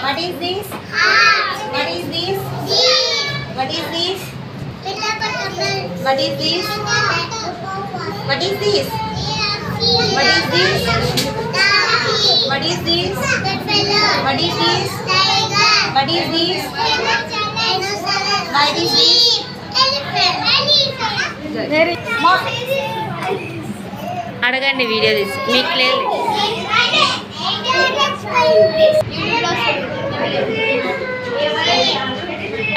What is this? What is this? What is this? What is this? What is this? What is this? What is this? అడగండి video తీసి మీకు లేదు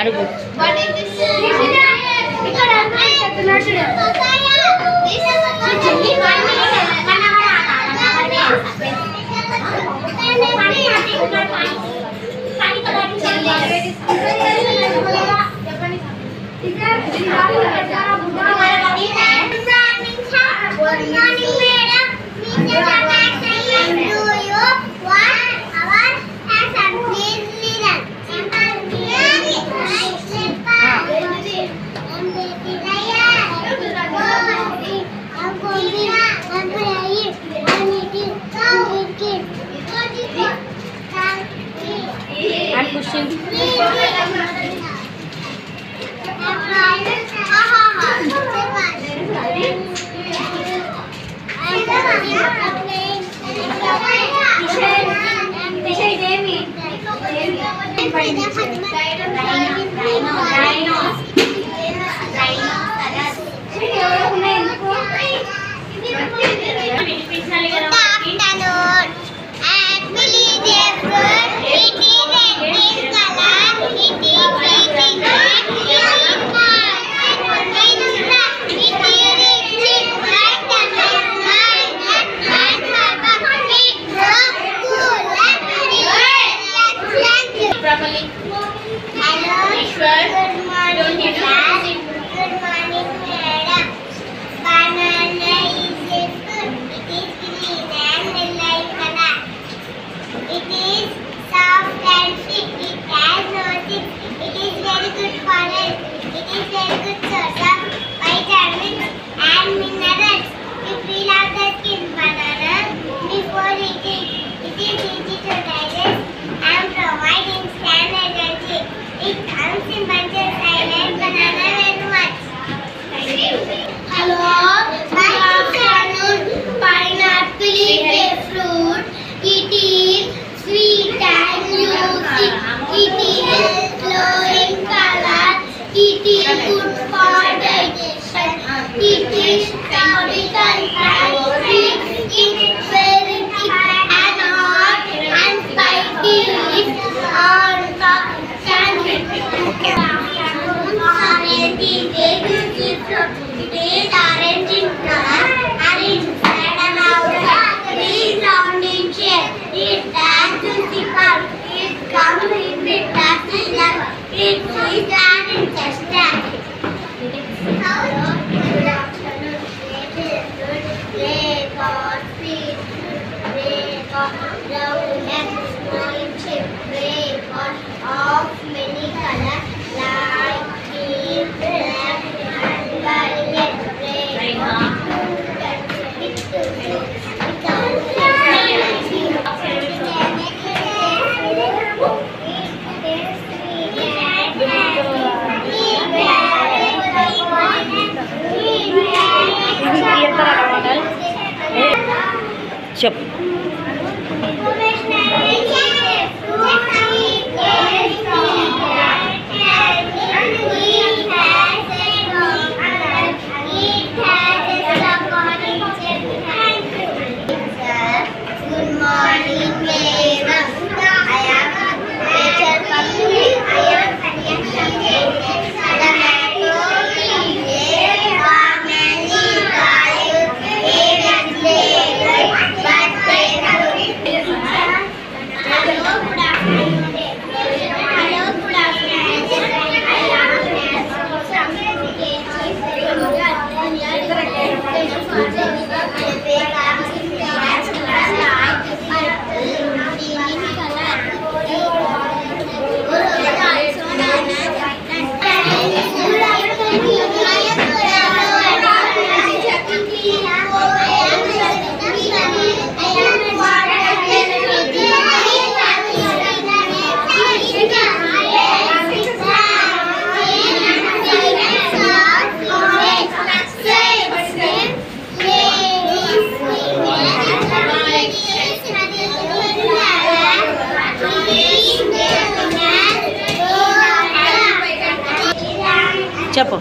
అడుగు I'm pushing. Chop. చెప్పు.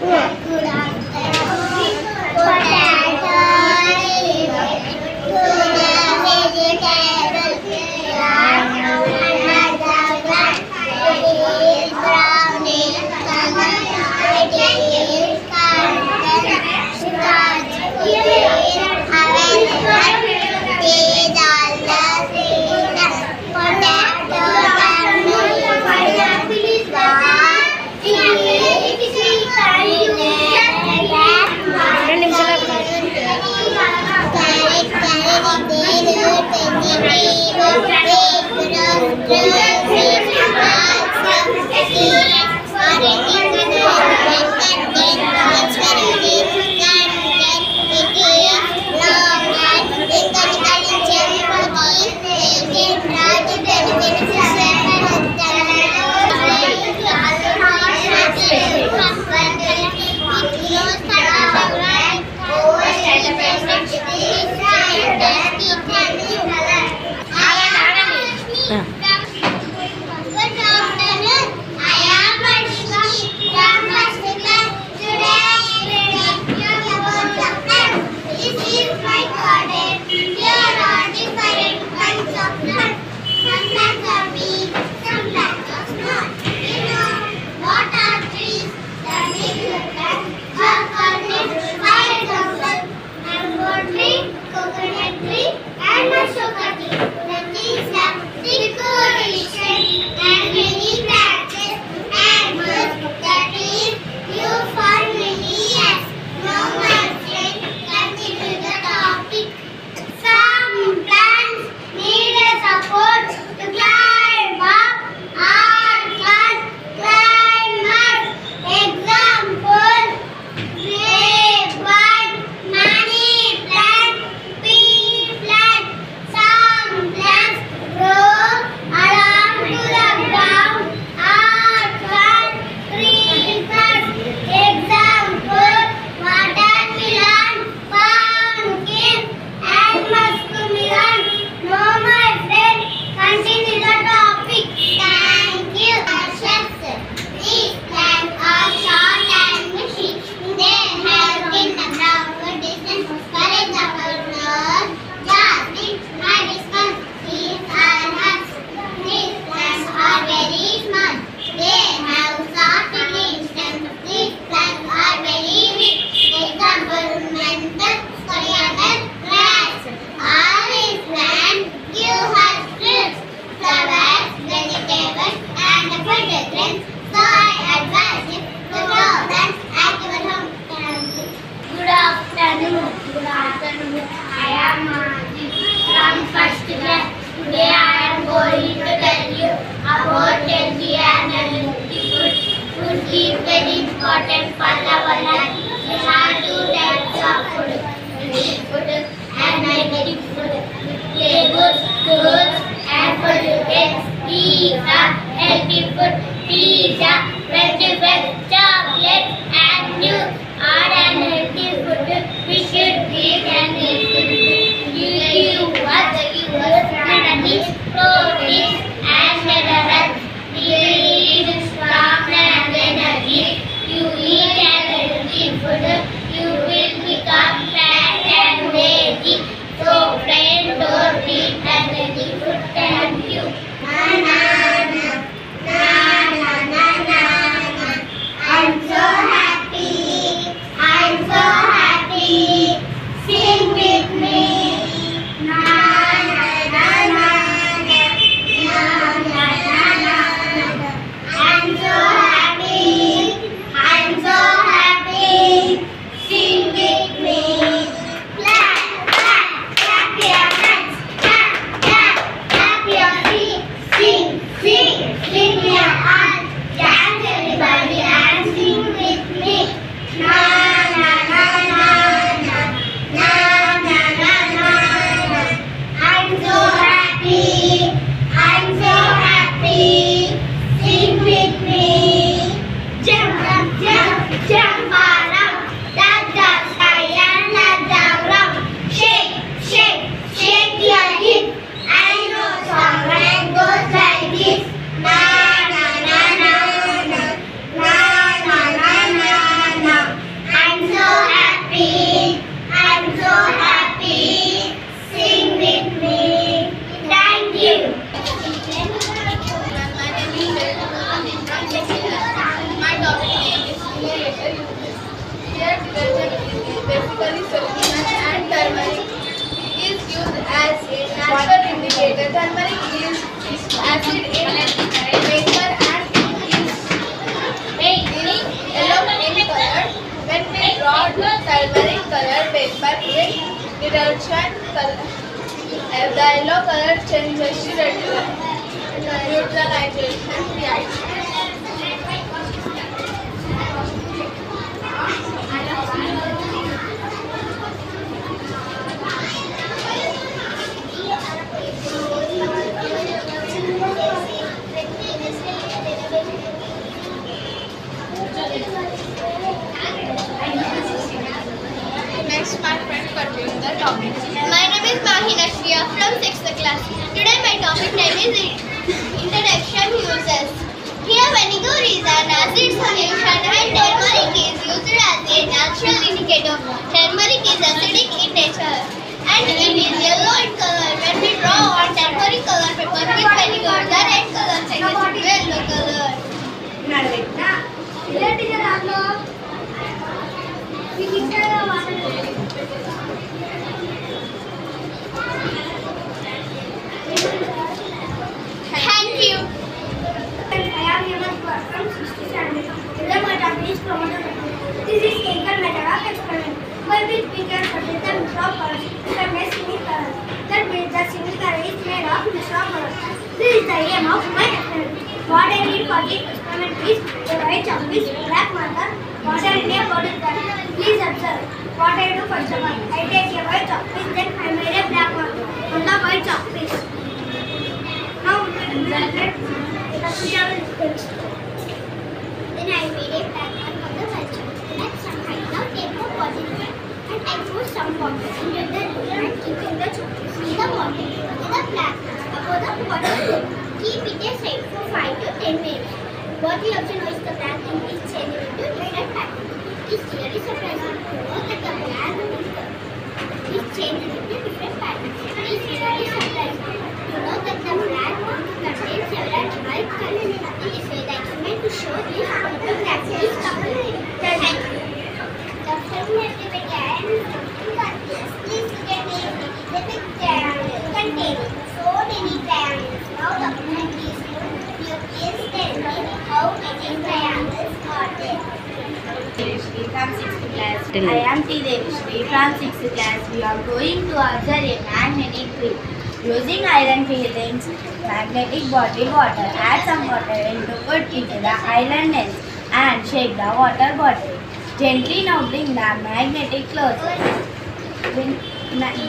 Important part of our life. We have two types of food. Eat food and non-eating food. Tables, tools and food. Pizza, healthy food. Pizza, vegetables, chocolate and juice are unhealthy food. We should eat and eat food. You give us vitamins, proteins and minerals. We need strong and energy. You eat and healthy food, you will become fat and lazy. So friend, don't eat unhealthy food. Thank you. Na na na na na na na. I'm so happy. I'm so happy. Sing with me. Na na na na na na na na na. I'm so happy. I'm so happy. Here detergent is basically solution and turmeric is used as a natural indicator. Turmeric is acid in paper and is yellow in color. When we draw turmeric colored paper with detergent color, the yellow color changes to neutralization reaction. Next, my friend continuing the topic. My name is Mahina Shriya from 6th class. Today my topic name is Introduction Uses. Here vinegar is an acid solution and turmeric is used as a natural indicator. Turmeric is acidic in nature and it is yellow in color. When we draw on turmeric color paper with vinegar, the red color changes to yellow color. Thank you. I am Yaman from 6th standard. Today my topic is chromatography. This is chemical method of experiment by which we can produce the mixture of colors from a single color. That means the single color is made of mixture of colors. This is the aim of my experiment. What I need for this experiment is a white chalk piece, black marker, water in a bottle jar. Please observe what I do first of all. I take a white chalk piece, then I made a black marker on the white chalk piece. Now we will let Then I made a black mark on the white chalk. Next, I now take the bottle and I pour some water into the lid and keep in the chalk piece in the water with the black mark above the bottle. Keep it aside for 5 to 10 minutes. What you have to know is the black ink is changed into different patterns. It is really surprising to know that the black ink is changed into different patterns. It is really surprising to know that the black ink contains several different colors. It is the experiment to show this how the black ink is covered. Thank you. The experiment began. Please look at the big triangle containing so many triangles. Now the experiment is good. You please tell me how many triangles are there. From 6th class. I am T. Devishri from 6th class. We are going to observe a magnetic field. Using iron fillings, magnetic bottle water. Add some water and put into the iron lens and shake the water bottle. Gently now bring the magnetic closer.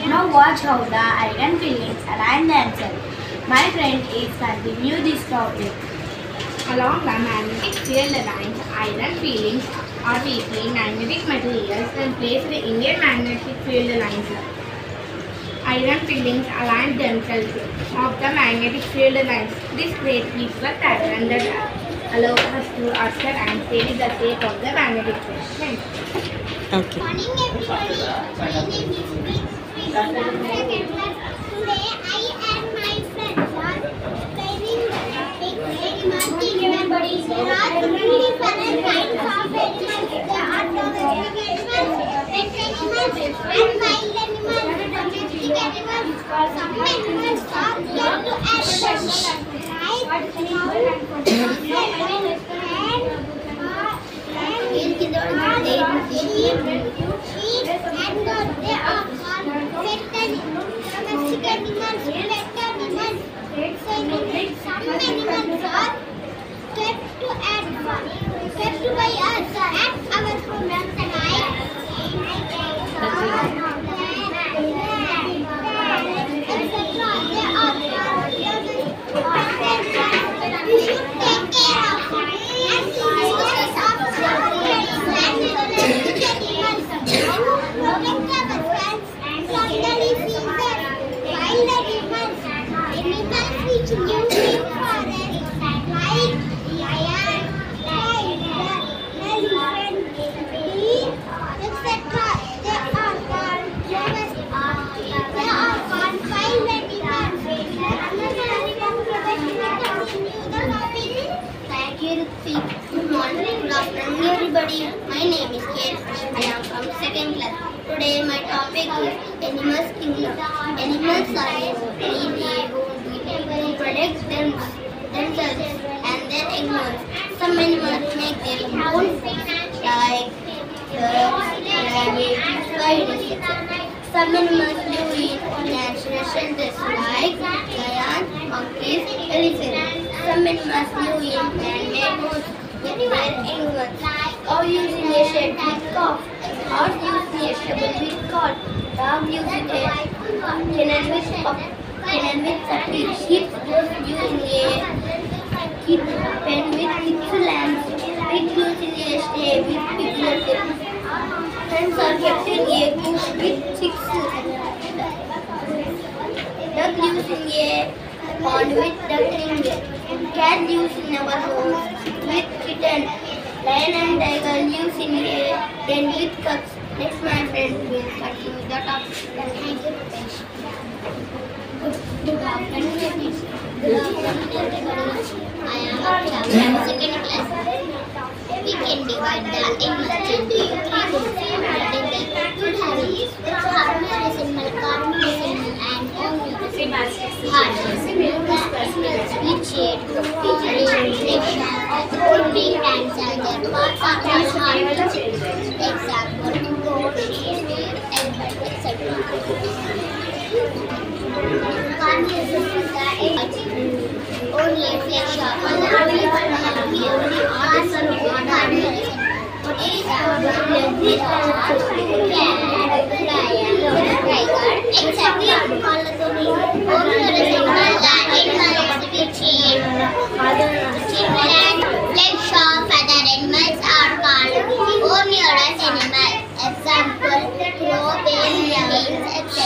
Now watch how the iron fillings align themselves. My friend is continue this topic. Along the magnetic field lines, iron fillings are weakly magnetic materials and placed in a magnetic field lines. Iron fillings align themselves of the magnetic field lines. This creates equal pattern that allows us to observe and study the shape of the magnetic field. Thank you. Okay. Morning everybody. My name is Sri from second class. Today I and my friends are explaining the topic remarking memories. There are three different kinds of animals. There are domestic animals, pet animals, and wild animals. Domestic animals, some animals are here to animals. Sheep and goats, they are called pet animals. Domestic animals, pet animals. Some animals are kept by us at our home. We should take care of them. And this animals which live in forest like lion, elephant, everybody, my name is Kate. I am from 2nd class. Today my topic is Animals Kingdom. Animals are who protect themselves and their young. Some animals make their own food like rabbits, spiders, etc. Some animals live in natural shelters like lions, monkeys, elephants. Some animals live in man-made homes with their young ones. Cow using a shed with calf. Horse using a stable with cart. Dog using a kennel with puppy. Sheep using a pen with 6 lambs. Pig using a stay with piglets. Hens are kept in a coop with chicks. Duck using a pond with ducklings. Cat using our house with kittens. Lion and tiger lives in a den with cubs. Next, my friend will continue the topic. Thank you, Rupesh. Good afternoon, everybody. I am from 2nd class. We can divide the animals into 3 groups. Good habits, harmless animal, carnivorous animal, and omnivorous animal. Harmless which shade, reflection, being and charger, parts are all harmless. Example, goat, sheep, elephant, etc. Carnivorous animals only flesh or only Example, crow, bear, rabbits, etc.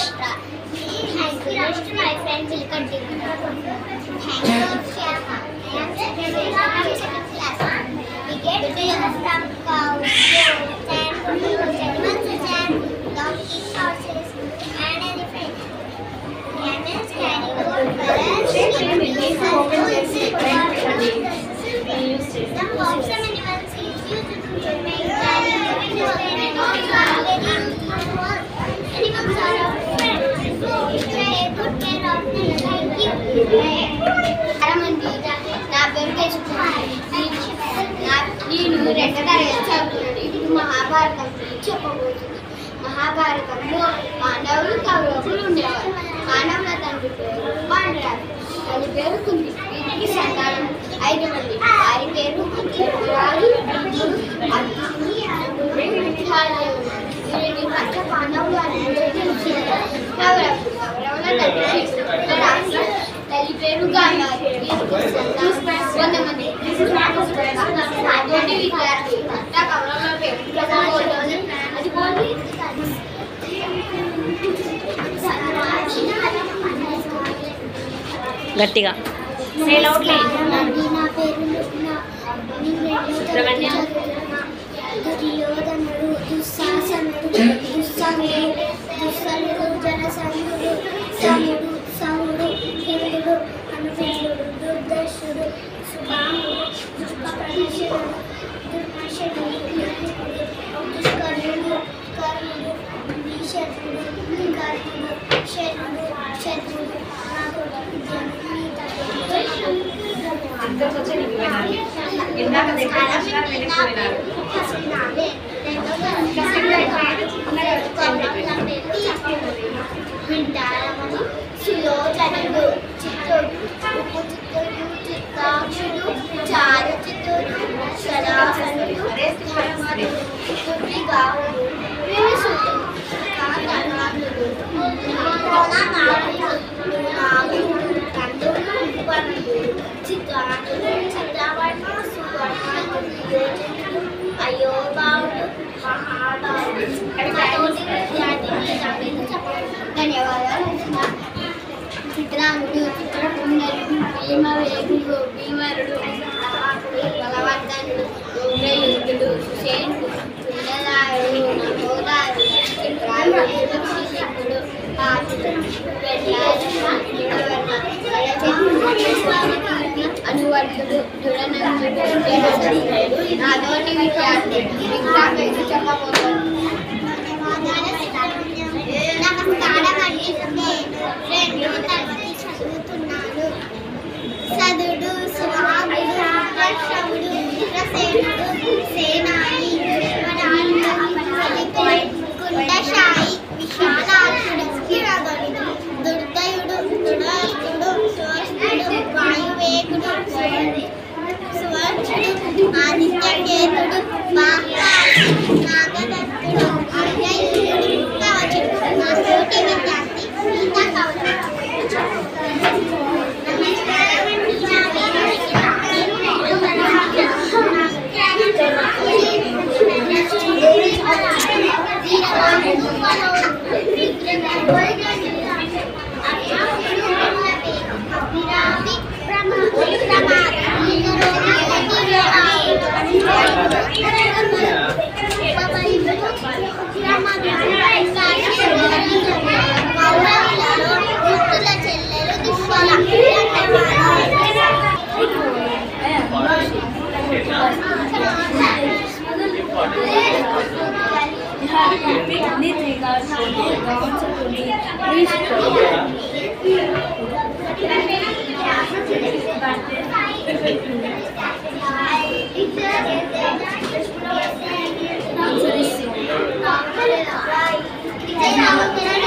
Thank you. Next, my friend will continue. Thank you, Shyama. I am second class. We get milk from cows, goats, and animals such as donkeys, horses, and elephants. Camels carry gold colors, sheep, some animals is used to make animals are our friends. We take good care of them. Thank you. నా పేరు తెచ్చుకున్నాను. నేను 2వ తరగతి చదువుతున్నాను. ఇప్పుడు మహాభారతం చెప్పబోతుంది. మహాభారతంలో పాండవులు కౌరవులు ఉండేవారు. పాండవుల తండ్రి పేరు పాండురాజు, తల్లి పేరు కుంతి. వీరికి సంతానం 5 మంది. వారి పేరు రాజు, వీరిని పంచ పాండవులు అని పిలిచేవారు. కౌరవుల తండ్రి తల్లి పేరు గాంధారి. వీరికి సంతానం 100 మంది. విద్యార్థి కౌరవుల పేరు అది పోలి గట్టిగా నా పేరు దుర్యోధనుడు, దుశ్శాసనుడు, దుస్సలుడు, జనసంధుడు, సముడు, సముడు, హిరుడు, అనుజుడు, దుర్దర్శుడు, సుబాహుడు, దుష్ప్రదర్శనుడు, దుర్మర్షనుడు, దుష్కర్ణుడు, కర్ణుడు, భీషణుడు, కర్ణుడు, శనుడు, శత్రుడు, నాగుడు, వింటారమని సులోచనుడు, చిత్తుడు, ఉప్పు చిత్తుడు, చిత్తాక్షుడు, చారు చిత్తుడు, శరాసనుడు, ధర్మనుడు, దుర్విగాహుడు, వినుసుడు, కాకనాథుడు, నాగుడు, కందుడు, వర్ణుడు, చిత్రానుడు, చిత్రవర్ణ, సువర్ణుడు, యోజనుడు, అయోబావుడు, మహాబావుడు. ధన్యవాదాలు. చిత్రాంగుడు, చిత్రకుండలుడు, భీమవేగుడు, భీమరుడు, బలవర్ధనుడు, ఉగ్రయుద్ధుడు, సుసేనుడు, కుండలాయుడు, నమోదారుడు, చిత్రాయుడు, శ్రీశిఖుడు, పాతుడు, అనువర్తుడు, దురనందుడు, నాతోటి విద్యార్థి ఎగ్జామ్ వేసి చెప్పబోతుంది. నమస్కారం అండి, నేను 2వ తరగతి చదువుతున్నాను. సదుడు, సుహాగుడు, వర్షముడు, ఇంద్రసేనుడు, సేనాని, దుష్మరాలుడు, అపరాధికుడు, కుండశాయి, విశాలాక్షుడు, స్థిరగణుడు, దుర్దయుడు, దురాత్ముడు, స్వస్థుడు, వాయువేగుడు, స్వర్చుడు, ఆదిత్యకేతుడు, నాగదత్తుడు, అర్జయుడు, కవచుడు. నా తోటి విద్యార్థి గీతా కవచుడు.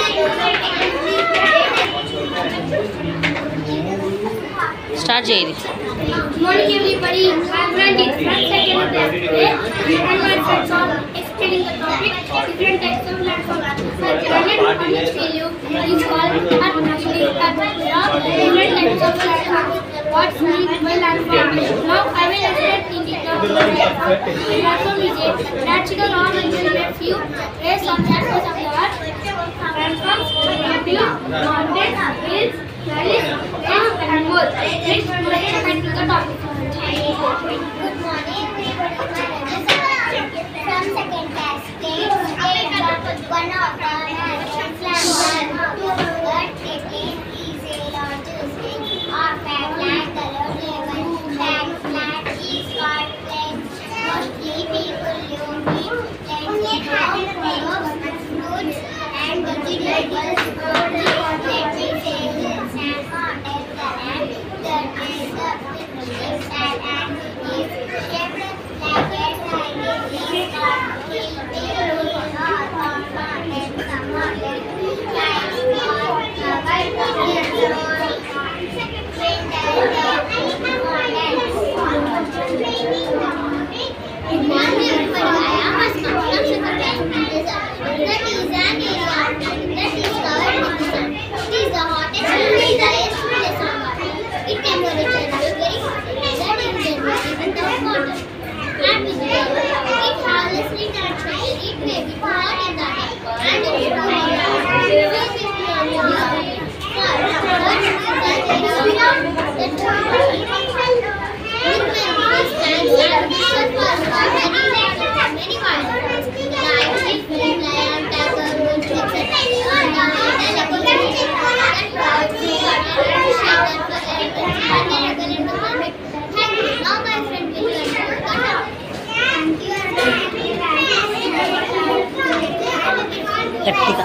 స్టార్ట్ చేయండి. Good morning everybody. I am Ranjit from second class. Today and my friends are explaining the topic different types of landforms. The planet on which we live is called atmosphere. Different types of landforms. What's meant by landform? Now I will explain in detail. Landform is a natural or man-made few raised on the surface of the earth. Landforms include mountains, hills, valleys, lakes, and more. Let's get to the topic. Good morning. From second class. One of the landforms is a logistic or flat colored ribbon. Flat is called plains. Mostly people live in plains. It has fruits and vegetables. Let me say hills and mountains. That is the picture and is shaped like a గట్టిగా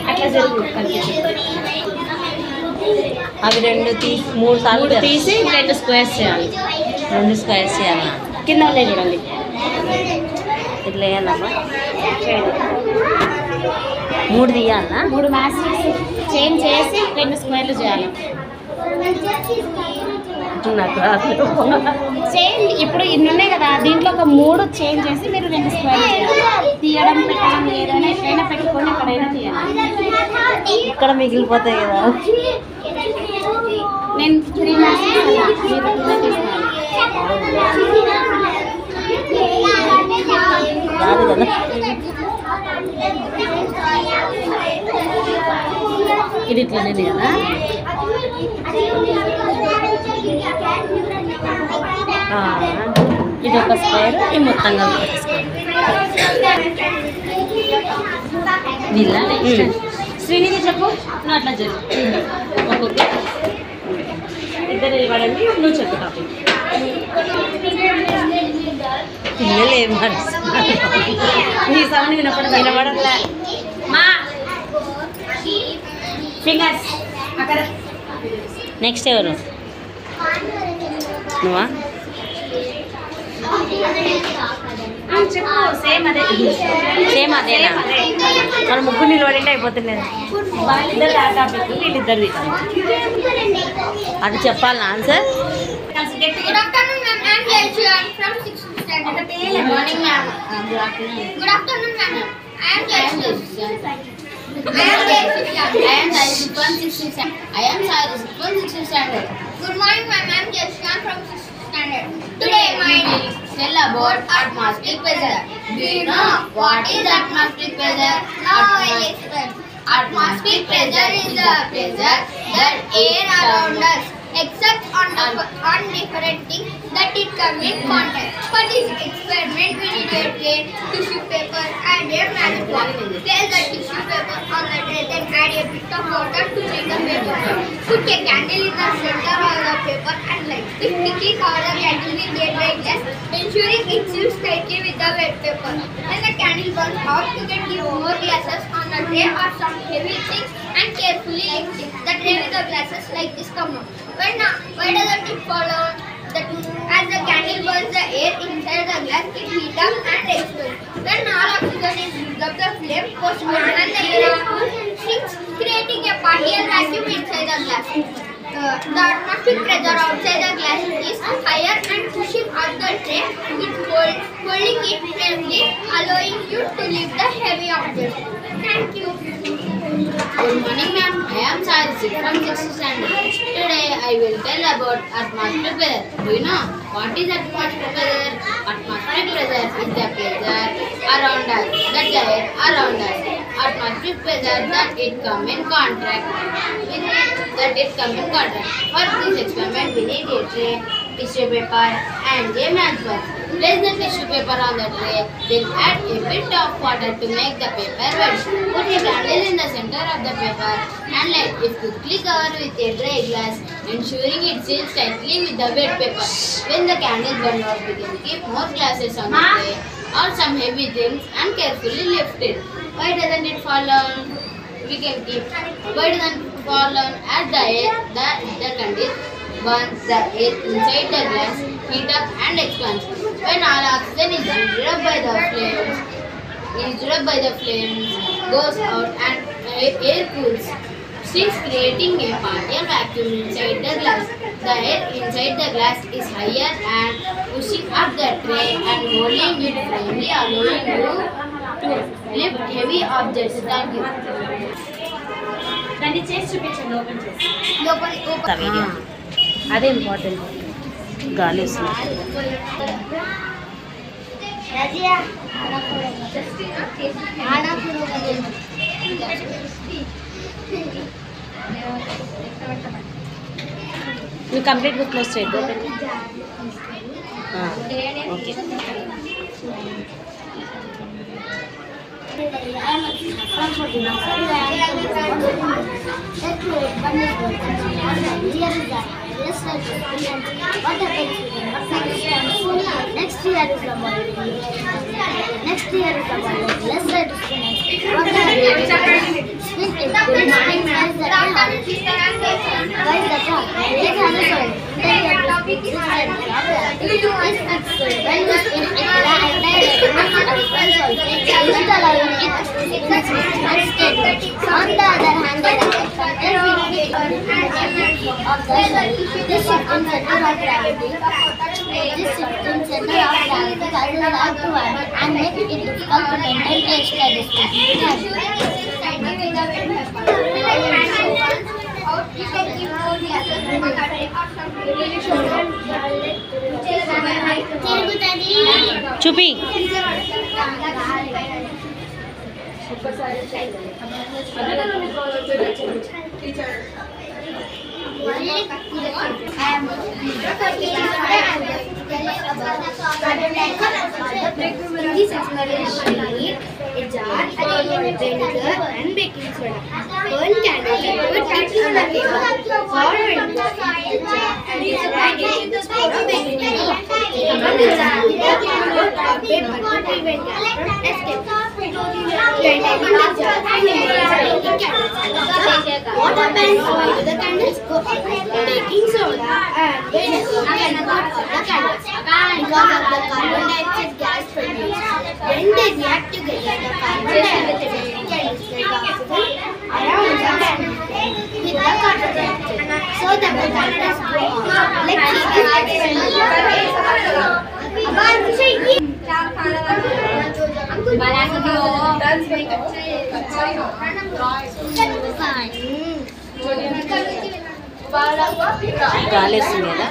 అట్లా జరుగు అవి రెండు తీసి 3 సార్లు తీసి 2 squares చేయాలి. 2 squares చేయాలా? కింద ఉన్నాయి చూడండి, ఇట్లా వేయాలమ్మా. 3 తీయాలా? 3 మ్యాథ్స్ చేంజ్ చేసి 2 స్క్వేర్లు చేయాలి. నాకు చేంజ్ ఇప్పుడు ఇన్ని ఉన్నాయి కదా, దీంట్లో ఒక 3 చేంజ్ చేసి మీరు 2 స్క్వేర్లు చేయాలి. తీయడం పెట్టడం ఏదైనా ఎక్కడైనా పెట్టుకొని ఎక్కడైనా తీయాలి. ఇక్కడ మిగిలిపోతాయి కదా. నేను 3 మ్యాథ్స్ రాదు కదా. ఇది ఇట్లనే కదా. ఇది ఒక స్క్వేర్, ఈ మొత్తంగా శ్రీనిధి చెప్పు. నువ్వు అట్లా చెప్పు. ఒక్కొక్క ఇద్దరు ఇవ్వడండి, నువ్వు చెప్పు టాపిక్. పిల్లలు ఏం ఈ సౌండ్ వినపడలే. మా ఫింగర్స్ అక్కడ. నెక్స్ట్ ఎవరు? నువ్వా? చెప్పు. సేమ్ అదేనా? మన ముగ్గురు నిలబడి అయిపోతులేదు. వాళ్ళిద్దరు ఆ టాపిక్, వీళ్ళిద్దరిది. అది చెప్పాలి answer. Good afternoon, ma'am. I am Jayashree from 6th standard. Good morning, ma'am. Good afternoon. Good afternoon, ma'am. I am Jayashree. I am Sai from 6th standard. I am Sai from 6th standard. Good morning, ma'am. I am Jayashree from 6th standard. Today, my Tell about atmospheric pressure. Do you know what is atmospheric pressure? now I will explain. Atmospheric pressure is the pressure that Air around us, except on different things that it come in contact. For this experiment, we needed a tissue paper and a magic ball. Place the tissue paper on the tray, then add a bit of water to make the paper. Put a candle in the center of the paper and light. If sticky, cover the candle with a dry glass, ensuring it seals tightly with the wet paper. When the candle burns out, you can give more glasses on the tray or some heavy things and carefully lift it. The tray with the glasses like this come out. Why doesn't it fall out? As the candle burns the air inside the glass, it heats up and explodes. When all oxygen is used up, the flame goes out and the air shrinks, creating a partial vacuum inside the glass. The atmospheric pressure outside the glass is higher and pushing up the tray, holding it firmly, allowing you to lift the heavy object. Thank you. Good morning, ma'am. I am Sai from 6th standard. Today I will tell about atmospheric pressure. Do you know what is atmospheric pressure? Atmospheric pressure is the pressure around us, that the air around us. Atmospheric pressure that it come in contact. For this experiment, we need a tray, tissue paper, and a match box. Place the tissue paper on the tray, then add a bit of water to make the paper wet. Put a candle in the center of the paper and light it quickly cover with a dry glass, ensuring it seals tightly with the wet paper. When the candle burns out, we can keep more glasses on the tray or some heavy things and carefully lift it. Why doesn't it fall down? We can keep. Why doesn't it fall down? As the candle burns, the air inside the glass heat up and expands. When all oxygen is used up by the flames, goes out and air cools, since creating a partial vacuum inside the glass. The air inside the glass is higher and pushing up the tray and holding it firmly, allowing you to lift heavy objects. Thank you. దాన్ని చేసి చూపించండి. Open చేసి Local. అదే important. గాలి వస్తుంది. నువ్వు కంప్లీట్గా close చేయద్దు. Okay. Next year is the Next year is the Let's try to on the other hand, this shifting center of gravity causes upward and make it difficult to maintain a steady state. చూపి. This experiment need a jar, vinegar and baking soda. Burn candle with heat on the table. Pour vinegar into the jar and use a packet the spoon of baking soda. Cover the jar with a cloth or paper to prevent gas from escaping. Then open the jar and immerse the baking candles. What happens? Why do the candles go up? Baking soda and vinegar can put out the candles because of the carbon dioxide gas produced. When they react together, the carbon dioxide candles get oxygen around the candle with the carbon dioxide. So the candles go on. Let's see this గాలేస్తుంది కదా.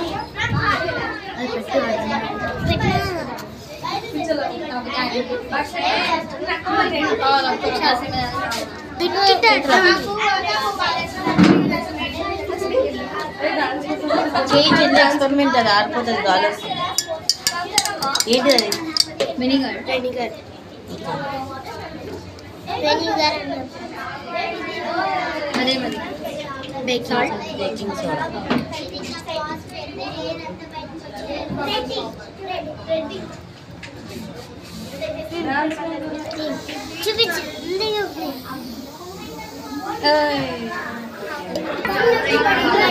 చేయి చిన్న experiment అది ఆడిపోతుంది గాలేస్తుంది. ఏంటి అది? Vinegar. Baking soda.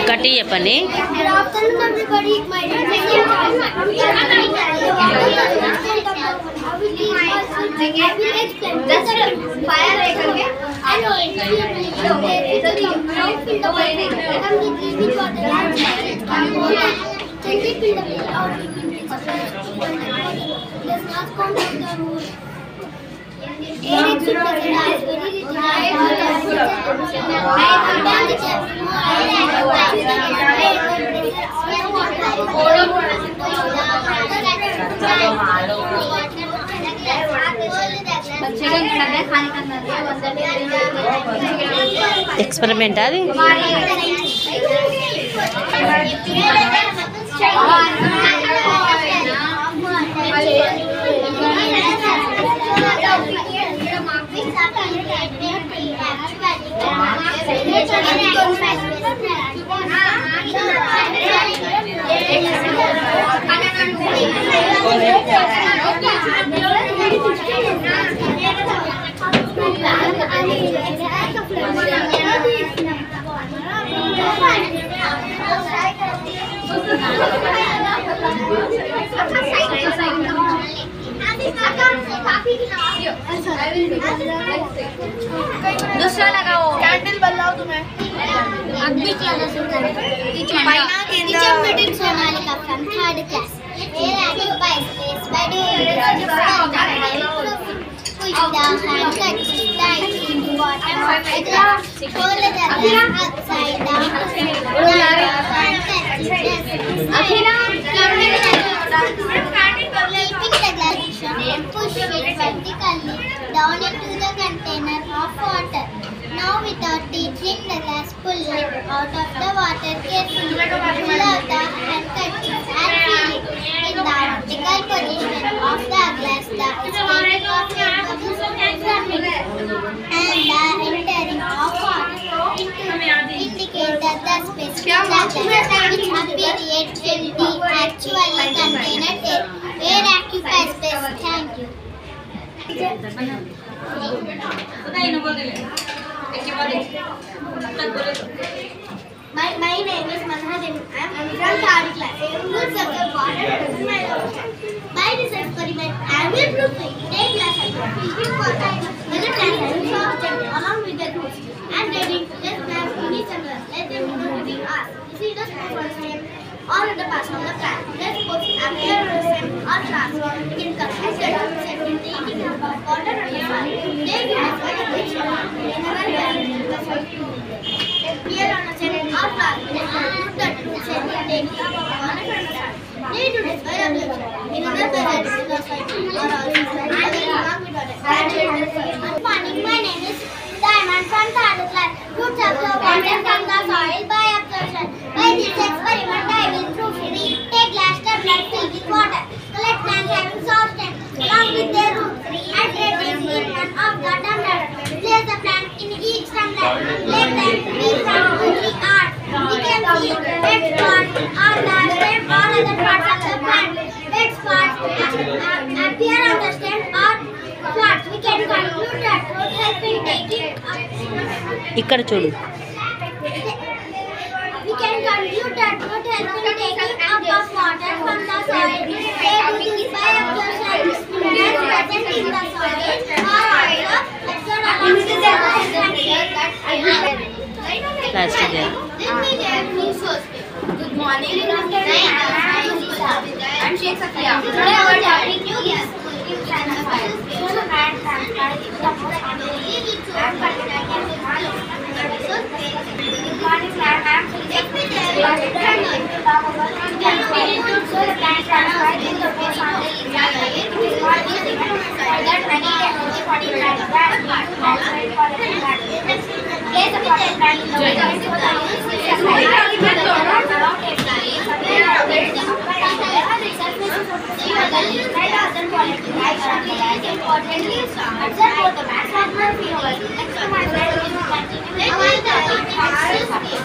గట్టి చెప్పండి. Good afternoon, everybody. My name is I will explain. Just fire recorge. I know it. Experiment అది. दूसरा लगाओ कैंडल बदलाओ तुम्हें Teacher Middle Sonalika from 3rd class. Where occupies space by doing push the handkerchief tight into bottom of the glass. Hold the glass upside down to handkerchief. Keeping the glass and push it vertically down into the container of water. Now without teaching the glass, pull it out of the water carefully. Pull out the handkerchief and feel it in the vertical position of the glass. The escaping of air bubbles from it and the entering of water indicate that the specific glass which appear yet empty actually contain air. Air occupies space. Thank you. My name is Manhadevi. I am from 3rd class. Good subject water in my life. By this experiment, I will prove it. Take glass and keep water. When the tank is along with the roots and ready, let's grab each other. Let them know to be asked. See the first step or the pass of the plant. Let's put appear or class. We can confuse the second taking water and the sun. They will discover which one. Here on a second or class, put the second taking water and the sun. They do discover the in another parent or also. Good morning, my name plants from the other plant. Roots absorb water from the soil by absorption. By this experiment, I will proofread. Take glass tablet filled with water. Collect plants having substance along with their roots and place it in one of the tumbler. Place the plant in each tumbler. Let them be from only art. We can see wet spots on the stem or other parts of the plant. Wet spots appear on the stem or flowers. We can conclude that root help in taking ఇక్కడ చూడు. We can conclude that root help in taking up of water from the soil. They do this by absorption. Plants present in the soil are also absorbed along with the Plastic there. Good morning, good afternoon. I'm Sheikh Safiya. Today our topic is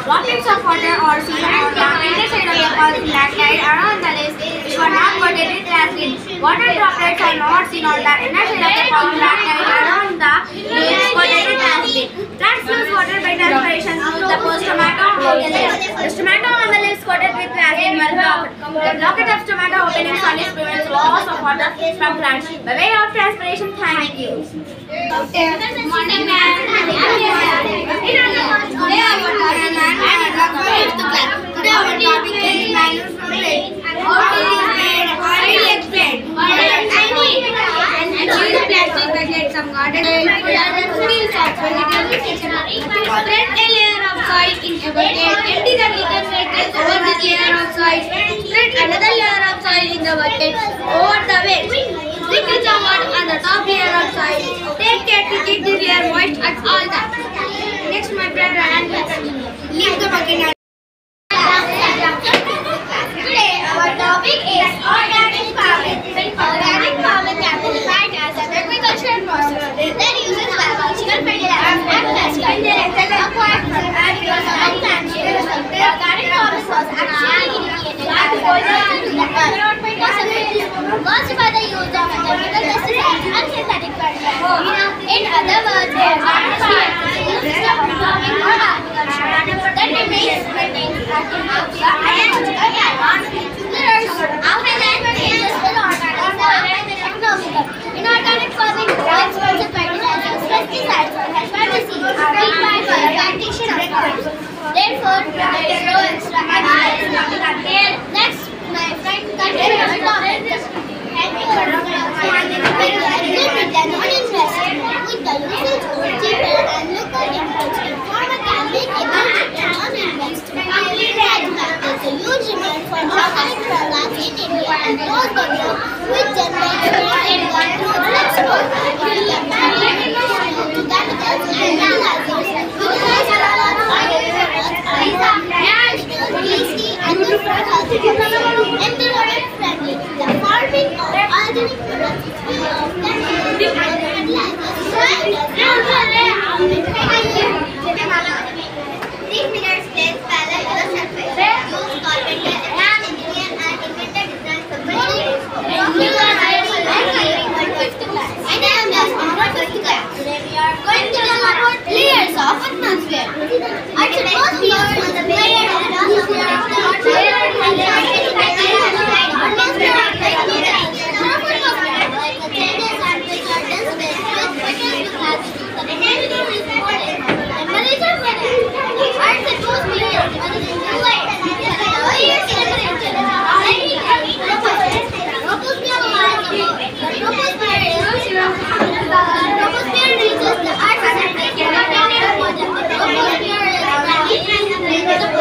droplets of water or seen on the inner side of the pulp black light around the list which were not coated with acid. Water droplets are not seen on the inner side of the pulp black light around the list coated with acid. Plants lose water by transpiration through the post-stomata opening. The stomata on the list coated with acid were blocked. The blockage of stomata opening solids prevents loss of water from plants by way of transpiration. Thank you. Good morning, ma'am. Today our topic is manufacturing. How it is made? I will explain. Use plastic buckets of garden steel salt spread a layer of soil in a bucket. Empty the liquid matrix over this layer of soil. Spread another layer of soil in the bucket over the waste. Sprinkle some water on the top layer of soil. Take care to keep this layer moist at all times. Next, my brother and will continue. Leave the bucket. Today, our topic is organic farming. Organic farming can be defined as an agricultural process that uses biological fertilizers and pesticides acquired from animals and plants. Organic farming was actually initiated as a environment caused by the use of chemical pesticides and synthetic fertilizers. In other words, organic farming is a system of farming or agriculture that remains biological balance. Organic changes will organic farming economical. Inorganic farming provides expensive fertilizers, pesticides, or herbicides are required for the plantation of crops. Therefore, there is no extra energy. Next, my friend continues the topic. With the usage of cheaper and local inputs, farmer can make a good return on investment. There is a huge demand for organic products in India and across the globe, which generates more income through export to chemicals and fertilizers. Tasty and good for health. Environment friendly. The farming of organic products is free of These minerals place balance to the surface. Use carpenter and engineer and inventor design companies. Today we are going to learn about layers of atmosphere. Atmosphere is the layer of atmosphere. The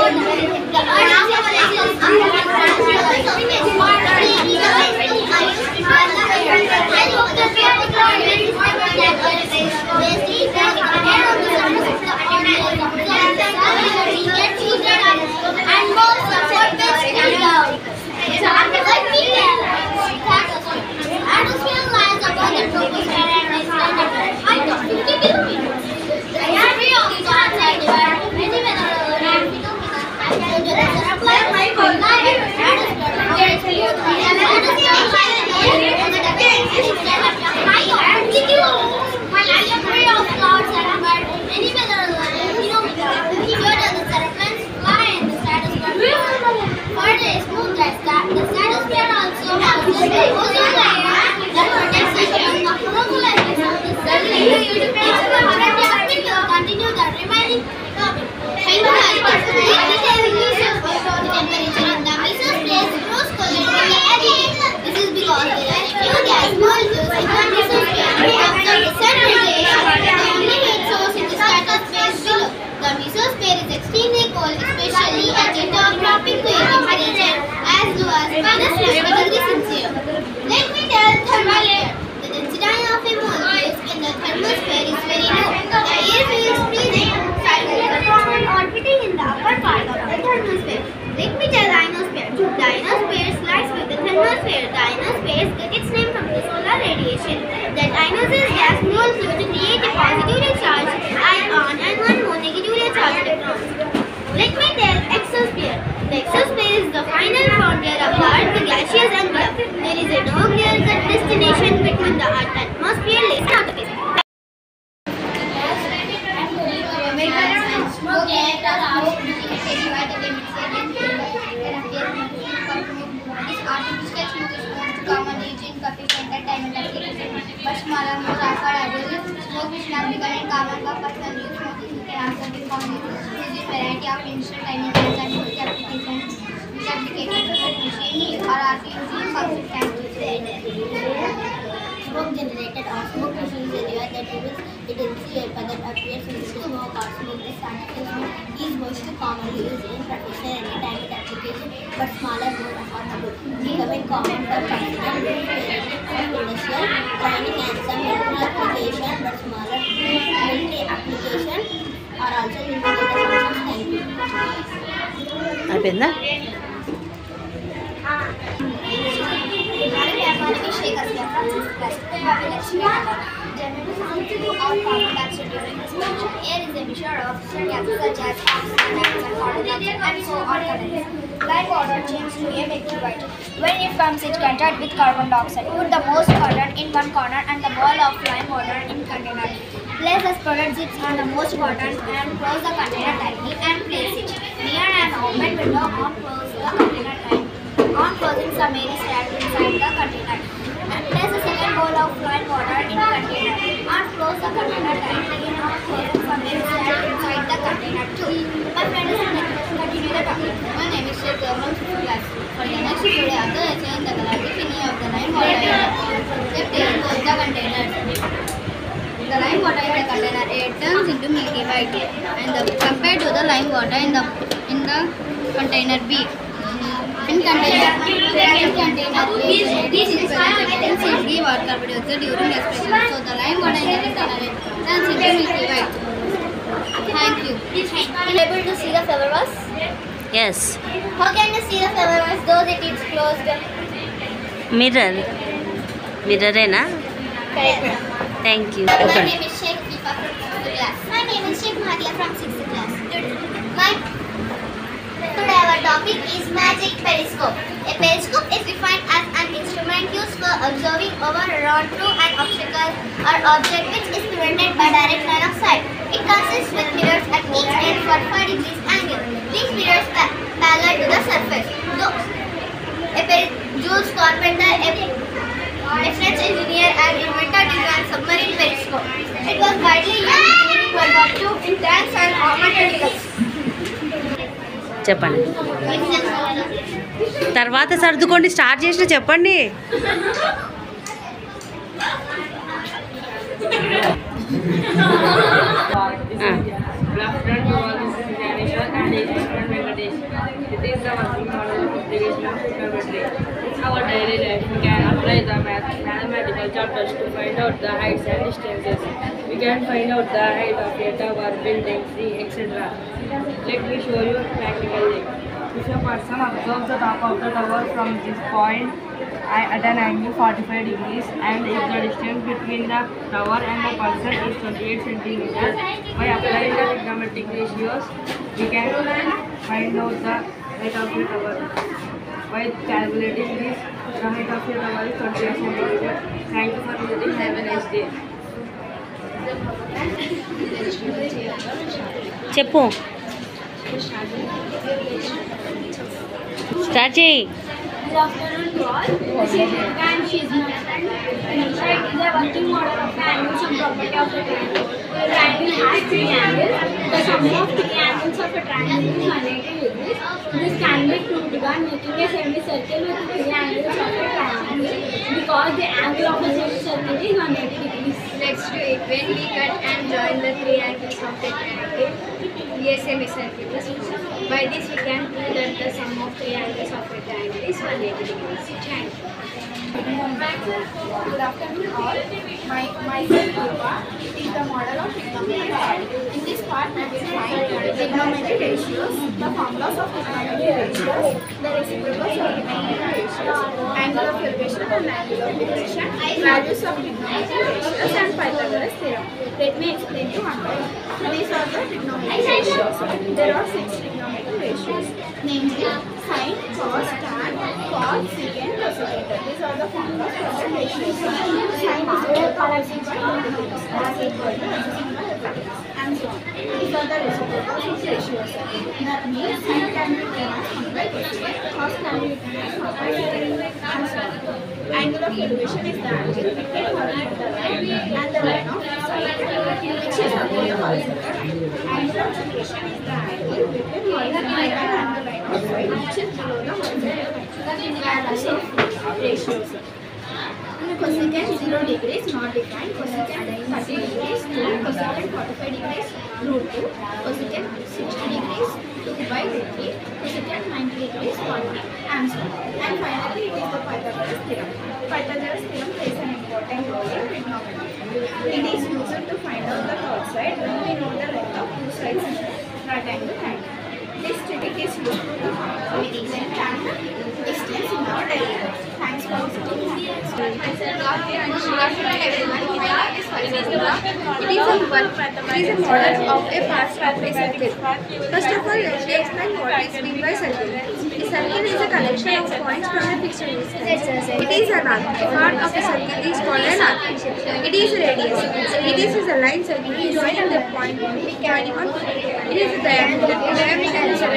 Continue the remaining topic. Temperature in the mesosphere grows colder in the area. This is because there are few gas molecules in the mesosphere. After the sun radiation, the only heat source in the stratosphere is below. The mesosphere is extremely cold, especially at the tropic to 80 region, as low as -50°C. Let me tell thermosphere. The density of a molecule in the thermosphere is very low. The air feels freezing. Orbiting in the upper part of the thermosphere. Let me tell ionosphere. The ionosphere slides with the thermosphere. The ionosphere gets its name from the solar radiation that ionizes gas molecules to create a positively charged ion and one more negatively charged electron. Let me tell exosphere. The exosphere is the final frontier apart the gaseous envelope. There is a no clear-cut destination between the Earth atmosphere lays out of it. But smaller, more affordable. Smoke which now becoming common for personal use. Smoking can also be found using variety of instant timing and multi applications. Which applications machine or are using substitute. Smoke generated or smoke machines area that reveals the density vapor that appears in the smoke or smoke. This smoke is most commonly used in professional any time application, but smaller, more affordable. Becoming common for personal use, industrial training and some military application, but smaller military application are also used in the functions. Thank you. అయిపోయిందా? Air is a mixture of gases such as oxygen, nitrogen, carbon dioxide, and so on. Lime water changes to a milky white when it comes in contact with carbon dioxide. Put the most cotton in one corner and the ball of lime water in container. Place the product zips on the most cotton and close the container tightly and place it near an open window. On close the container tight. On closing, some air is trapped inside the container. And place the second bowl of lime water in container. On close the container tightly. On closing, some air is trapped inside the container too. My friend is continue the topic. My name is Sheikh from 6th class. For the next video, after the change the galactic meaning of the lime water, except in both the containers. The lime water in the container A turns into milky white, and compared to the lime water in the container B. In container A, simply water produced during respiration. So the lime water in the container A turns into milky white. Thank you. Are you able to see the flower vase? Yes. How can you see the flower vase though it is closed? Mirror మిర్రరేనా? Correct. Thank you. My okay. name is Sheikh Ifa from 6th class. My name is Sheikh Maria from 6th class. Today our topic is magic periscope. A periscope is defined as an instrument used for observing over around through an obstacle or object which is prevented by direct line of sight. It consists with mirrors at each end for 5 degrees angle. These mirrors parallel to the surface. Jules Carpenter, a French engineer and inventor, designed submarine periscope. It was widely used during World War II in tanks and armored vehicles. చెప్పండి. తర్వాత సర్దుకోండి, start చేసిన చెప్పండి. Good afternoon to all. This is Janesha and it is from Bangladesh. It is the working model of application of trigonometry. In our daily life, we can apply the mathematical chapters to find out the heights and distances. We can find out the height of a tower, building, tree, etc. Let me show you practically. If a person observes the top of the tower from this point at an angle 45 degrees and if the distance between the tower and the person is 28 centimeters, by applying the trigonometric ratios, we can Find out the height of your tower. By calculating this, the height of your tower is 28 centimeters. Thank you for visiting. Have a nice day. చెప్పు start చేయి. Good afternoon to all. This is Ritika and she is my friend. Nisha, it is a working model of the angles and property of a triangle. A triangle has three angles. The sum of three angles of a triangle is 180 degrees. This can be proved by making a semicircle with three angles of a triangle because the angle of a semicircle is 180 degrees. Let's do it. When we cut and join the three angles of the triangle, a semicircle is formed. By this we can prove that the sum of three angles of a triangle is 180 degrees. Thank you. Good afternoon all. Myself Durva. It is the model of trigonometry part. In this part we will find trigonometric ratios, the formulas of trigonometric ratios, the reciprocals of trigonometric ratios, angle of elevation and angle of depression, values of trigonometric ratios and Pythagoras theorem. Let me explain you one by one. These are the trigonometric ratios. There are 6 trigonometric ratios, namely sine, cos, tan, cos, secant, cosecant. These are the formulas for the ratios. Sine is equal to cos is equal to and so on. These are the reciprocals of ratios. That means sine can be written as 1 by cosecant, cos can be written as 1 by secant, and so on. Angle of elevation is the angle between horizontal line and the line of side, which is above the horizontal line. Angle of depression is the angle between horizontal line and the line of side, which is below the horizontal line. Values of ratios. Cosecant 0 degrees not defined, cosecant 30 degrees 2, cosecant 45 degrees root 2, cosecant 60 degrees 2 by root 3, cosecant 90 degrees 40, and so on. And finally it is the Pythagoras theorem. Pythagoras theorem plays an important role in trigonometry. It is used to find out the chord side when we know the length of two sides in right angle triangle. This trick is useful to find out length and distance in our daily life. Thanks for visiting. It is a model of a fast traveling circle. First of all, let me explain what is meant by circle. A circle is a collection of points from a fixed distance. It is an arc. A part of a circle is called an arc. It is a radius. It is a line circle joining the point joining on. It is a diameter. Diameter is a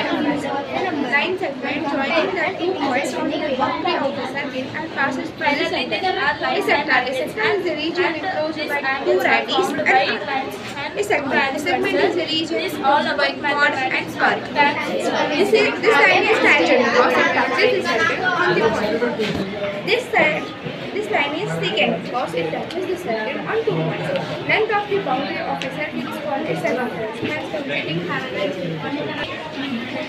line segment joining the 2 points from the boundary of the circle and passes by the center. A sector is the region enclosed by 2 radii and arcs. A segment is a region all about chord and spark. This line is tangent because it touches the circle on the point. This line is secant because it touches the circle on 2 points. Length of the boundary of a circle is called a circumference. Thanks for visiting. Have a nice day.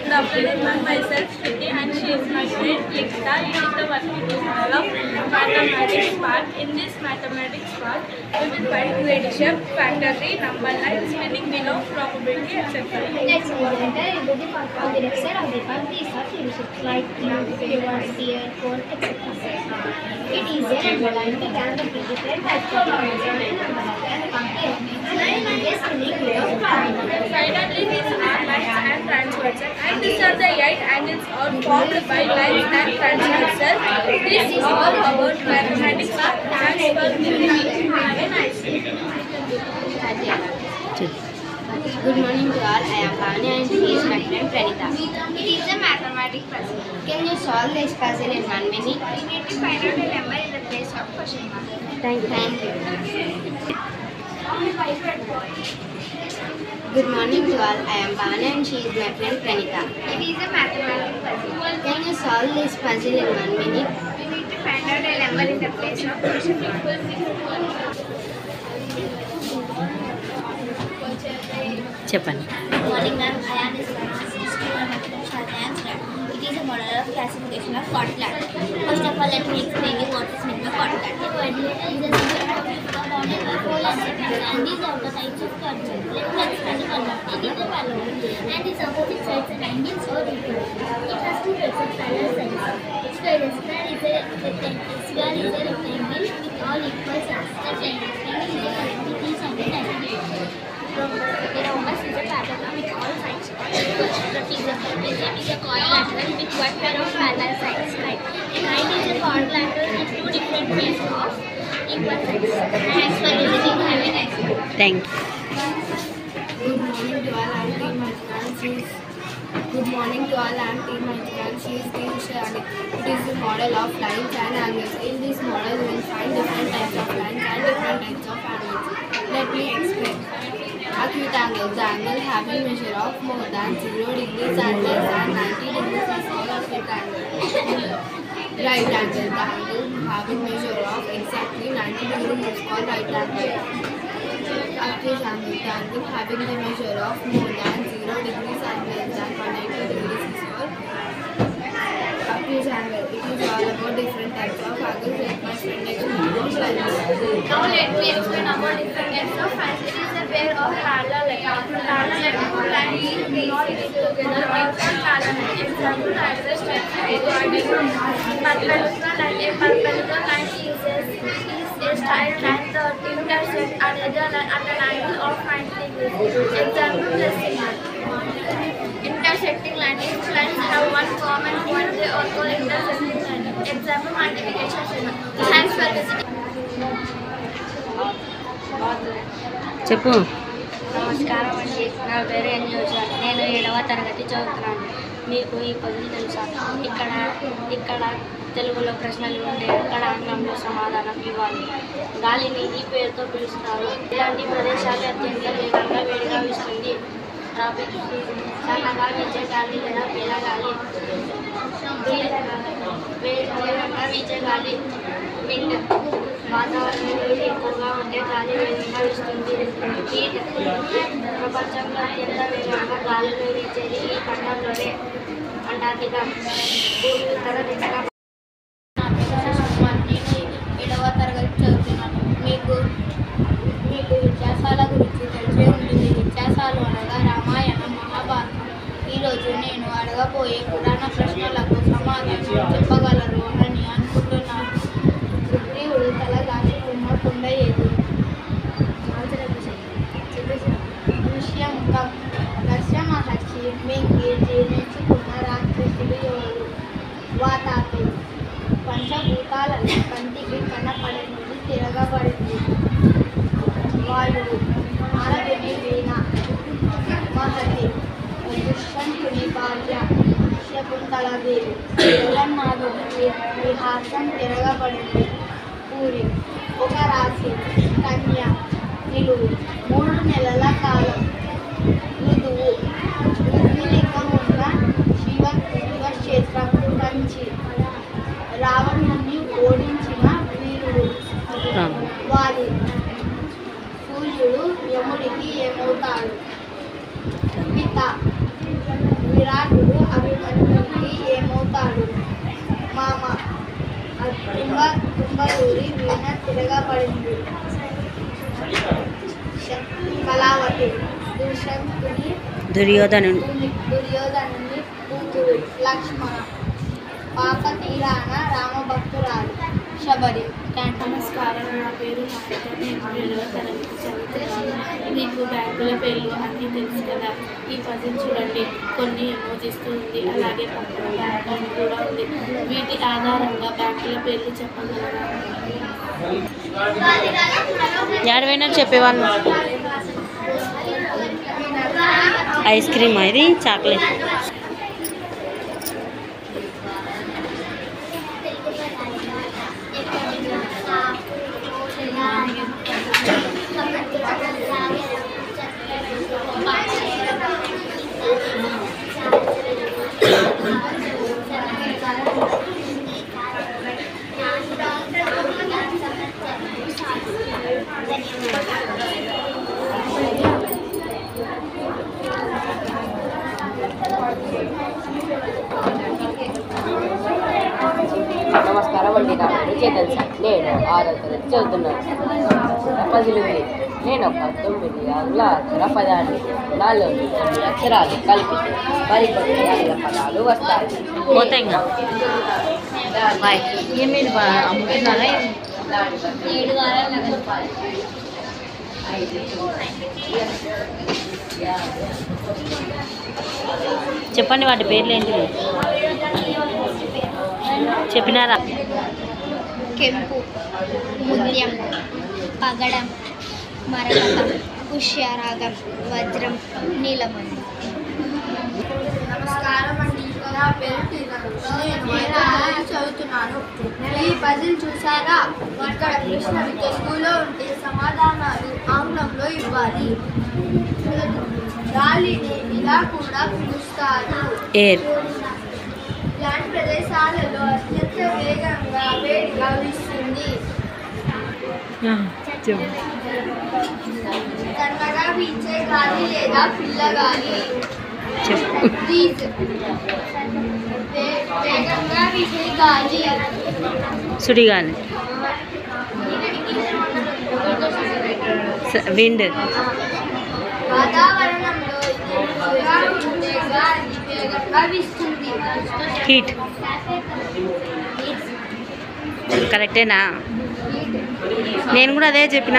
Good afternoon, myself Shruti and she is my friend Likita. This is the working model of mathematics part. In this mathematics part, we will find gradation, factory, number lines, spinning below, probability, etc. Let's enter into the part on the left side of the part. These are finishes like cube, river, sphere, cone, etc. It is a number line. We can be different types of numbers and number line and compare. Finally, these are lines and transversal, and these are the 8 angles are formed by lines and transversal. This is all about mathematics. Thanks for giving me. Have a nice day. Good morning to all. I am Bhavani and she is my friend Pranita. It is a mathematics puzzle. Can you solve this puzzle in 1 minute? You need to find out a number in the place of question mark. Thank you. Good morning to all. I am Bhavani and she is my friend Pranita. It is a mathematics puzzle. Can you solve this puzzle in 1 minute? You need to find out a number in the place of question mark. చెప్పండి. Good morning, ma'am. I am this class 61 mathematics answer. It is a model of classification of chord plant. First of all, let me explain you what is meant by chord plant. A quadrilateral is a single bounded by 4 lines and these are the types of chords. Let me explain the one. It is a parallel and its opposite sides and angles are equal. It has 2 sets of parallel sides. Square is a rectangle with all equal sides. The rectangle is a rectangle with each angle 90 degrees. The rhombus is a pentagon with all sides Prism is a quadrilateral with one pair of parallel sides. Kite. A kite is a quadrilateral with two different pairs of equal sides. Thanks for visiting. Have a nice day. Thank you. Good morning to all. I'm Team Manchikal. Good morning to all. I'm Team Manchikal. She is Team Shirani. It is a model of lines and angles. In this model, we will find different types of lines and different types of angles. Let me explain. Acute angle. The angle having measure of more than 0 degrees and less than 90 degrees is called acute angle. Right angle. The angle having measure of exactly 90 degrees is called right angle. Acute angle. The angle having the measure of more than 0 degrees and less than 180 degrees is called acute angle. It is all about different types of angles. Let my friend explain about lines. Now let me explain about different types of lines. It is a pair of parallel lines. Parallel lines not together or parallel lines. Example address type perpendicular line. A perpendicular line is a straight line that intersects another line at an angle of 90 degrees. Example pressing line. Intersecting line. If lines have one common point, they are called intersecting line. Example multiplication symbol. Thanks for visiting. చెప్పు. నమస్కారం అండి, నా పేరు ఎన్జోష. నేను 7వ తరగతి చదువుతున్నాను. మీకు ఈ పద్ధతి తెలుసా? ఇక్కడ తెలుగులో ప్రశ్నలు ఉంటే అక్కడ ఆంగ్లంలో సమాధానం ఇవ్వాలి. గాలిని ఈ పేరుతో పిలుస్తారు. ఇలాంటి ప్రదేశాలు అత్యంత వేగంగా వేడిగా వీస్తుంది. ట్రాఫిక్ సన్నగా వీచే గాలి లేదా పేలగాలి. వేగంగా వీచే గాలి విండ్. వాతావరణం వేడి ఎక్కువగా ఉంటే గాలి వేగంగా వీస్తుంది. హీట్. ప్రపంచంలో అత్యంత వేగంగా గాలిలో వీచేది ఈ ఖండంలోనే అంటార్కిటికా. భూమి ఉత్తర దిశగా. నేను 7వ తరగతి చదువుతున్నాను. మీకు వ్యత్యాసాల గురించి తెలిసే ఉంటుంది. వ్యత్యాసాలు అనగా రామాయణం, మహాభారతం. ఈరోజు నేను అడగబోయే పురాణ ప్రశ్నలకు సమాధానం చెప్పగలరు అని అనుకుంటున్నాను. సుగ్రీవుడు తలగాని కుండ ఏది? ఋష్యముఖం. దర్శ మహర్షి మింగి జీర్ణించుకున్న రాక్షసుడు ఎవరు? వాతాపి. పంచభూతాలలో కంటికి కనపడనిది తిరగబడింది. వాయువు. నారదుని వీణ. మహతి. దుష్యంతుని భార్య శకుంతలాదేవి. జగన్నాథుని విహాసం తిరగబడింది. పూరి. ఒక రాశి. కన్య. నిలువు. 3 నెలల కాలం. ఋతువు. లింగం ఉన్న శివక్షేత్రం. కంచి. రావణుని ఓడించిన వీరుడు. వాలి. సూర్యుడు యముడికి ఏమవుతాడు? పిత. విరాటుడు అభిమన్యుడికి ఏమవుతాడు? మామ. తుంగలూరి వీణ తిరగబడింది. కళావతి. దుర్యోధనుని కూతురు. లక్ష్మణ. పాప తీరాన రామభక్తురాలు. శబరి. నమస్కారం, నా పేరు నాయక. నేను 7వ తరగతి చదువుతున్నాను. మీకు బ్యాంకుల పేర్లు అన్నీ తెలుసు కదా. ఈ పజిల్ చూడండి, కొన్ని ఎమోజిస్తూ ఉంది, అలాగే పక్కన బ్యాంక్ అని కూడా ఉంది. వీటి ఆధారంగా బ్యాంకుల పేర్లు చెప్పగలరా? ఏడవైనా చెప్పేవాళ్ళు. ఐస్ క్రీమ్, ఇది చాక్లెట్. నమస్కారం అండి, నా పేరు చేతన్ సార్. నేను 6వ తరగతి చదువుతున్నాను. పజిల్ ఉంది. నేను ఒక 9 ఆంగ్ల అక్షర పదాన్ని 4 9 అక్షరాలు కలిపితే మరికొన్ని ఆంగ్ల పదాలు వస్తాయి. మీరు అమ్ముతున్నారా? 7 వారాలు చెప్పండి వాటి పేర్లు ఏంటి చెప్పినారా? కెంపు, ముత్యం, పగడం, మరకతం, పుష్యరాగం, వజ్రం, నీలమణి. నమస్కారం అండి. నా పేరు టీనరుష్. నేను 5వ తరగతి చదువుతున్నాను. ఈ పజిల్ చూసారా? ఇక్కడ ప్రశ్నలు తెలుగులో ఉంటే సమాధానాలు ఆంగ్లంలో ఇవ్వాలి. గాలిని ఇలా కూడా పిలుస్తారు. ఎయిర్. ఇలాంటి ప్రదేశాలలో అత్యంత వేగంగా వేడిగా వీస్తుంది. సన్నగా వీచే గాలి లేదా పిల్లగాలి. బ్రీజ్. వేగంగా వీచే గాలి. సుడిగాలి. విండ్. వాతావరణంలో ఎదురుగా ఉండే గాలి వేగంగా వీస్తుంది. హీట్. కరెక్టేనా? నేను కూడా అదే చెప్పిన.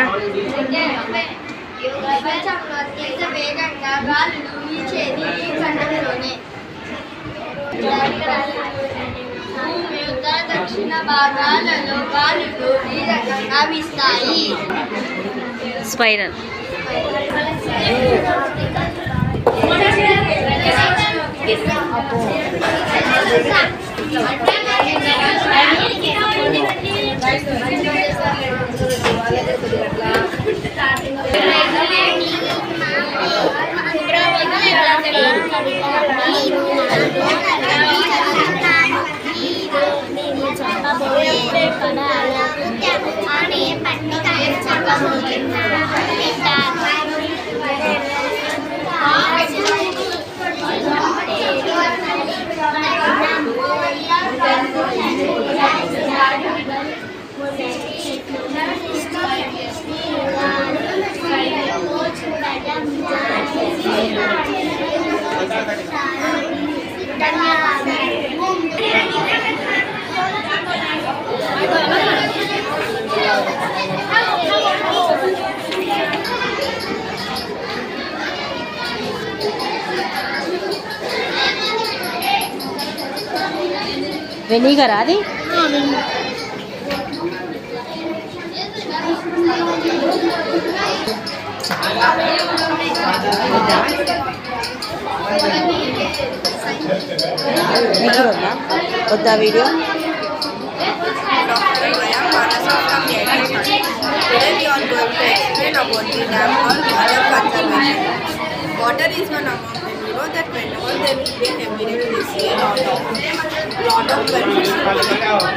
ప్రపంచంలో అత్యంత వేగంగా గాలులు వీచేది ఈ ఖండంలోనే. భూమి ఉత్తర దక్షిణ భాగాలలో గాలులు ఈ రకంగా వీస్తాయి. స్పైరల్. వెనిగర్ అది వద్దా video? Today we are going to explain about the dam or water conservation. Water is one amount, and we know that whenever there will be an epidemic, we see a lot of benefits.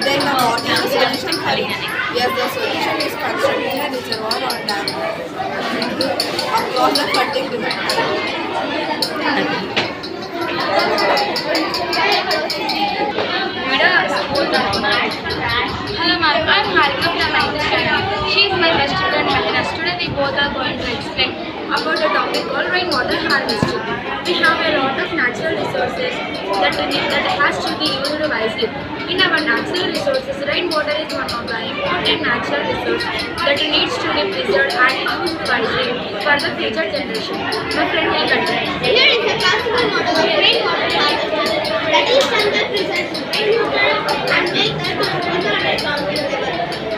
Then the water is solution for it. Yes, the solution is constructing a reservoir or dam across the flooding river. Hello ma'am, I am Harika from 9th standard. She is my best student Mahina. Today we both are going to explain about the topic called rainwater harvesting. We have a lot of natural resources that has to be used wisely. In our natural resources, rainwater is one of the important natural resources that needs to be preserved and used wisely for the future generation. My friend will continue. Here is a classical model of rainwater harvesting that is done by preserving rainwater and make that water accountable.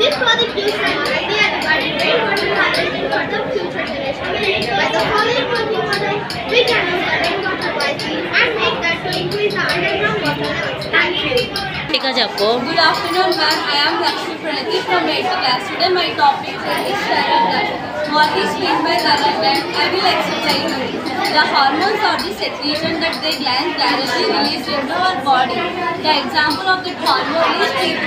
This project uses an idea regarding rainwater harvesting for the future generation. By the following working model, we can use the rainwater wisely and make that to increase the underground water levels. Thank you. చెప్పు. Good afternoon ma'am, I am Lakshmi Pranati from 8th class. Today my topic is thyroid gland. What is meant by thyroid gland? I will explain. The hormones are the secretion that the glands directly release into our body. The example of the hormone is T3,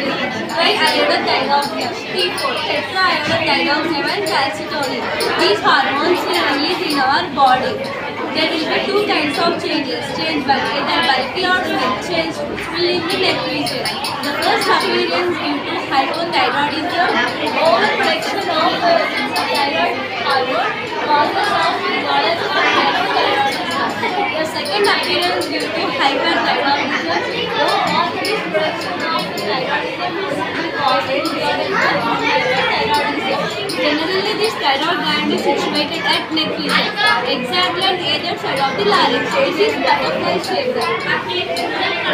triiodothyroxine, T4, tetraiodothyroxine and calcitonin. These hormones will release in our body. There will be two kinds of changes. Change by either bulky or slim. Change will in the neck region. The first appearance due to hypothyroidism, overproduction of thyroid hormone, causes of hypothyroidism. The second appearance due to hyperthyroidism, low or reduced production of thyroidism is caused by hyperthyroidism. Generally, this thyroid gland is situated at neck region, exactly on either side of the larynx. This is butterfly shaped.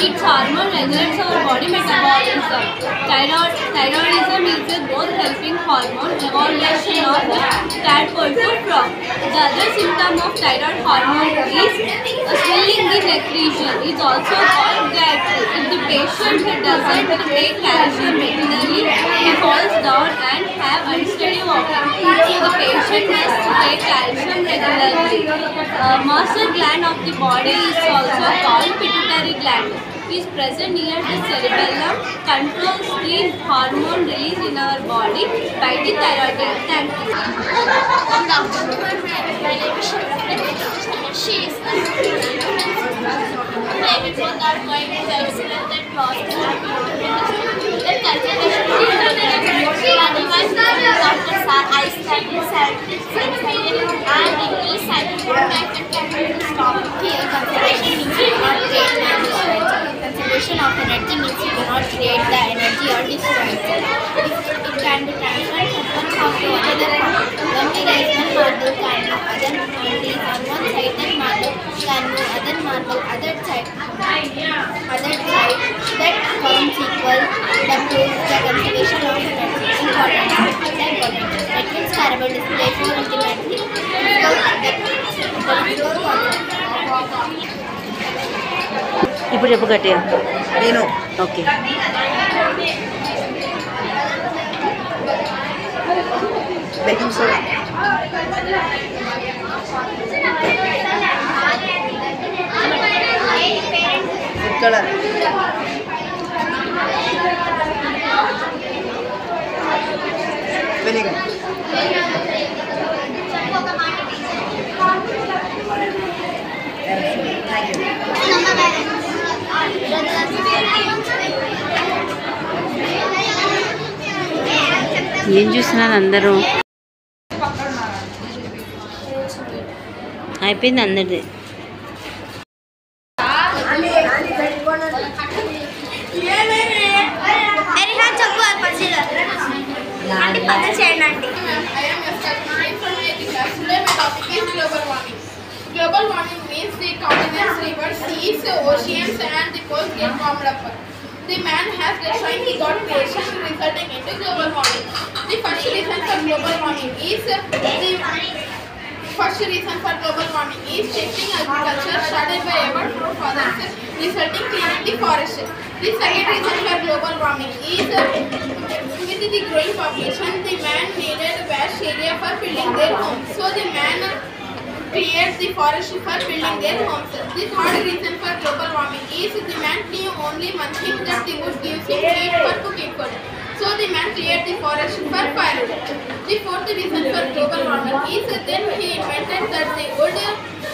Its hormone regulates our body metabolism. Thyroidism is a both helping hormone evaluation of the tadpole to frog. The other symptom of thyroid hormone is swelling the neck region. It is also called gastry. If the patient doesn't take calcium regularly, he falls down and have unsteady walking. So the patient must take calcium regularly. Master gland of the body is also called pituitary gland. It is present near the cerebellum, controls the hormone release in our body by the thyroid gland. Thank you. My name is she is we both are going to explain that process and the consultation doctors are eye scanning, scientific and English scientific method to stop here. Conservation means you cannot create conservation of energy means you cannot create the energy or destroy it. It can be transferred from one form to another form. When we raise one marble can move other marbles on one side, then marble can move other marble other side. That comes equal that proves the conservation of energy. Important. That means parable display for ultimately ఇప్పుడు చెప్పు గట్టిగా. నేను okay. Baking soda, food colour, vinegar. ఏం చూస్తున్నారు అందరూ? అయిపోయింది అందరిది. Global warming means the continents, rivers, seas, oceans and the poles get warmed up. The man has destroyed the God creation resulting into global warming. The first reason for global warming is shifting agriculture started by our forefathers resulting clearing the forest. The second reason for global warming is with the growing population, the man needed vast area for building their homes. So the man cleared the forest for building their homes. The third reason for global warming is the man knew only one thing, that the wood gives him heat for cooking food. So the man cleared the forest for firewood. The fourth reason for global warming is then he invented that the wood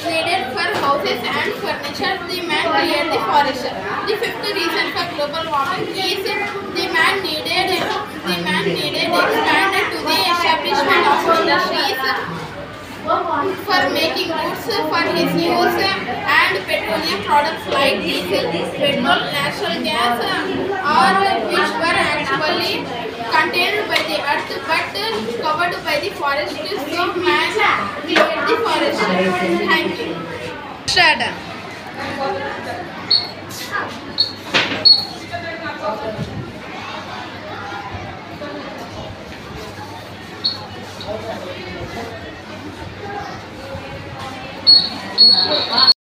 needed for houses and furniture. The man cleared the forest. The fifth reason for global warming is the man needed expanded to the establishment of industries for making goods for his use and petroleum products like diesel, petrol, natural gas or which were actually contained by the earth but covered by the forest. So man cleared the forest. Thank you. Start.